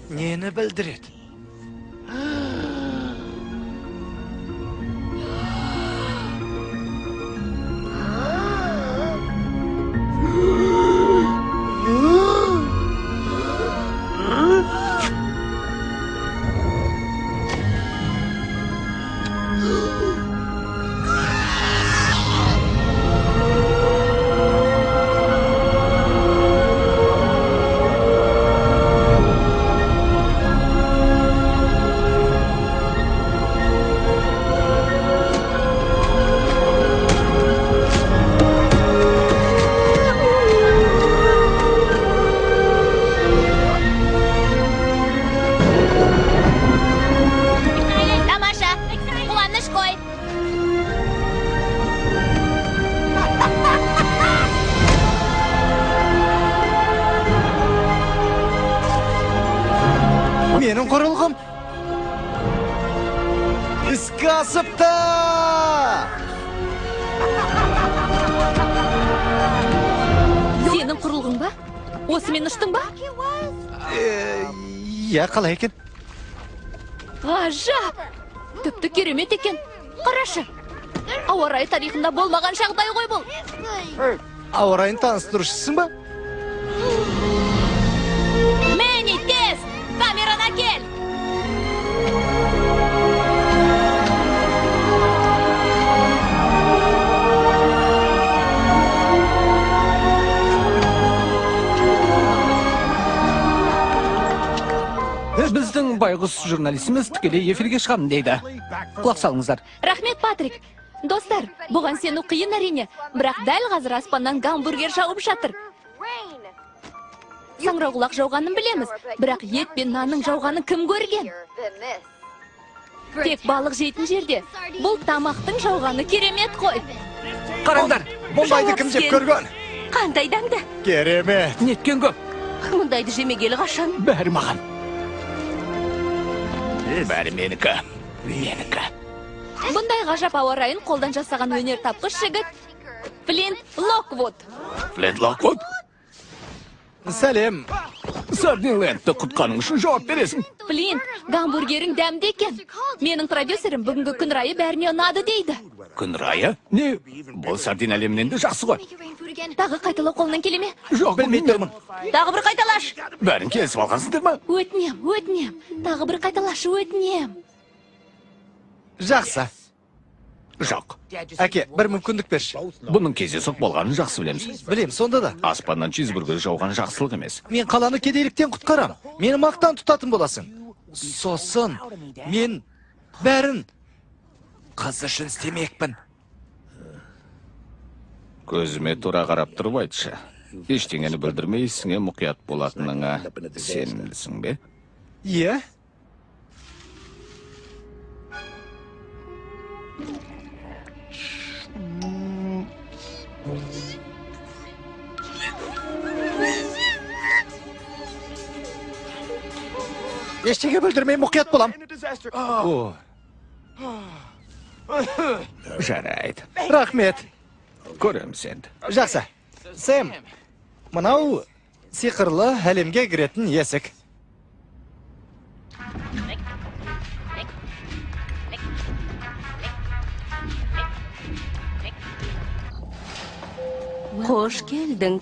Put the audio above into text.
Neni bildiradi? Тамаша, қуаныш қой. Менің құрылғым іске асыпты! Сенің құрылғың ба? Осымен ұштың ба? Я, қалай екен? Ғажап! Тіпті керемет екен. Қарашы. Ауа райы тарихында болмаған жағдай ғой бұл. Ауа райын таныстырушысың ба? Мені, тез! Камераны кел! Біздің байғұс журналистіміз тікелей эфирге шығамын дейді. Құлақ салыңыздар. Рахмет, Патрик. Достар, бұған сену қиын әрине, бірақ дәл қазір аспаннан гамбургер жауып жатыр. Саңырауқұлақ жауғанын білеміз, бірақ ет пен нанның жауғанын кім көрген? Тек балық жейтін жерде. Бұл тамақтың жауғаны керемет қой. Қараңдар, Мұндайды кім жеп көрген? Қандай дәмді? Керемет! неткен көп. Мұндайды жемегелі қашан? Бәрі маған. Бәрі менікі. Менікі. Бұндай ғажап ауа райын қолдан жасаған өнер тапқыш жігіт Флинт Локвуд. Флинт Локвуд. Сәлем! Сардинлендті құтқаның үшін жауап бересің. Флинт, гамбургерің дәмді екен. Менің продюсерім бүгінгі күн райы бәріне ұнады дейді. Күн райы? Не? Бұл сардин әлемінен де жақсы ғой. Тағы қайталау қолынан келе ме? Жоқ, Білмей тұрмын. Тағы бір қайталаш. Бәрін келісіп алғансыңдар ма? Өтінем. Тағы бір қайталашы, өтінем. Жақсы. Жоқ. Әке, бір мүмкіндік берші. Бұның кездейсоқ болғанын жақсы білеміз. Білем, сонда да. Аспаннан чизбургер жауған жақсылық емес. Мен қаланы кедейліктен құтқарам. Мені мақтан тұтатын боласың. Сосын, мен бәрін қыз үшін істемекпін. Көзіме тура қарап тұрып айтшы. Ештеңені білдірмей ісіңе мұқият болатыныңа сенімдісің бе? Иә? Ештеңе білдірмей мұқият болам. О, Жарайды. рахмет. Көреміз енді. Жақсы. Сэм, мынау сиқырлы әлемге кіретін есік. Қош келдің,